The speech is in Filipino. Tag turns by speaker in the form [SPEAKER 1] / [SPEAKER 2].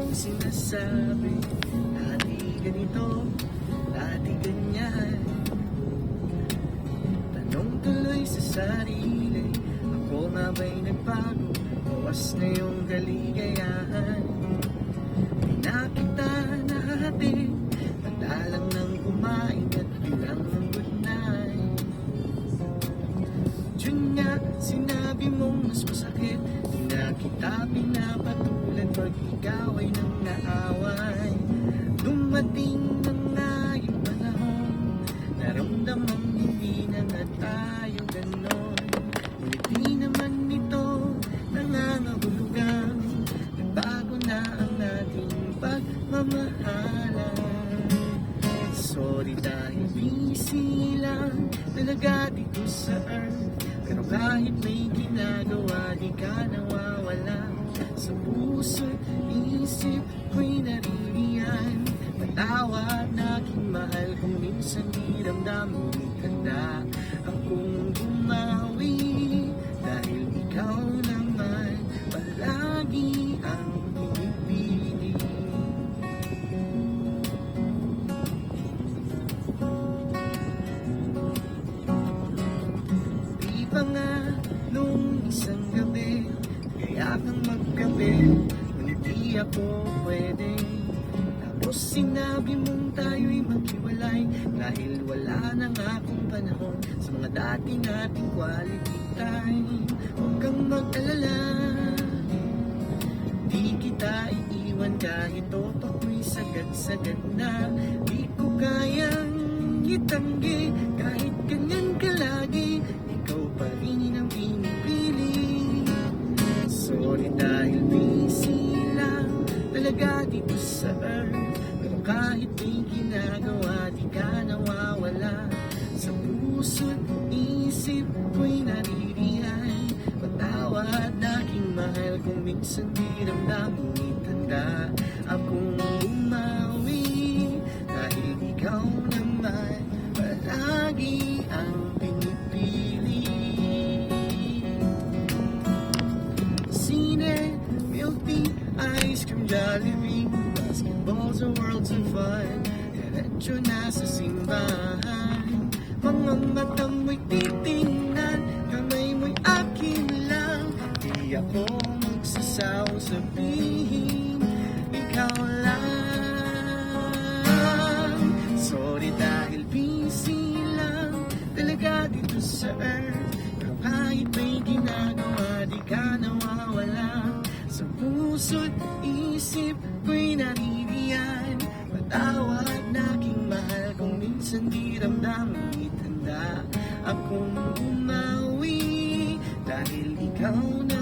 [SPEAKER 1] mong sinasabi, dati ganito, dati ganyan. Tanong tuloy sa sarili, ako nga ba'y nagbago? Bawas na yung kaligayahan. Pinakita natin, pagdalang ng kumain at bilang ng good night. Yun nga, sinabi mong mas masakit, di na kita pinapatulan pag ikaw ay nang naaway. Dumating na nga yung panahon, naramdamang hindi na nga tayo ganon. Ngunit di naman ito nangangahulugan, nagbago na ang ating pagmamahalan. Sorry dahil busy lang talaga dito sa earth, pero kahit may ginagawa di ka nawawala. Sa puso't isip ko'y naririyan, patawad na aking mahal kung minsan di ramdam handa akong bumawi. Dahil ikaw naman palagi ang pinipili. Di ba nga nung isang gabi, kaya kang magkape, ngunit di ako pwede. Tapos sinabi mong tayo'y maghiwalay, dahil wala na nga akong panahon sa mga dati nating quality time. Huwag kang mag-alala, di kita iiwan kahit toto'y sagad-sagad na. Di ko kayang itanggi kahit ganyan ka lagi, ikaw pa rin ang pinipili. Sorry dahil busy lang talaga dito sa earth, pero kahit may ginagawa di ka nawawala. Sa puso't isip ko'y naririyan, patawad aking mahal kung minsan di ramdam ngunit handa akong umawi. Dahil ikaw naman palagi ang pinipili. Sine, milk tea, ice cream, Jollibee, basketball's a world's of fun, diretso na sa simbahan. Mga mata mo'y titingnan, kamay mo'y akin lang, di ako magsasaw sabihin ikaw lang. Sorry dahil busy lang talaga dito sa earth, pero kahit may ginagawa di ka nawawala. Sa puso't isip ko'y naririyan, patawad na aking mahal kung minsan di ramdam ngunit handa akong umawi. Dahil ikaw na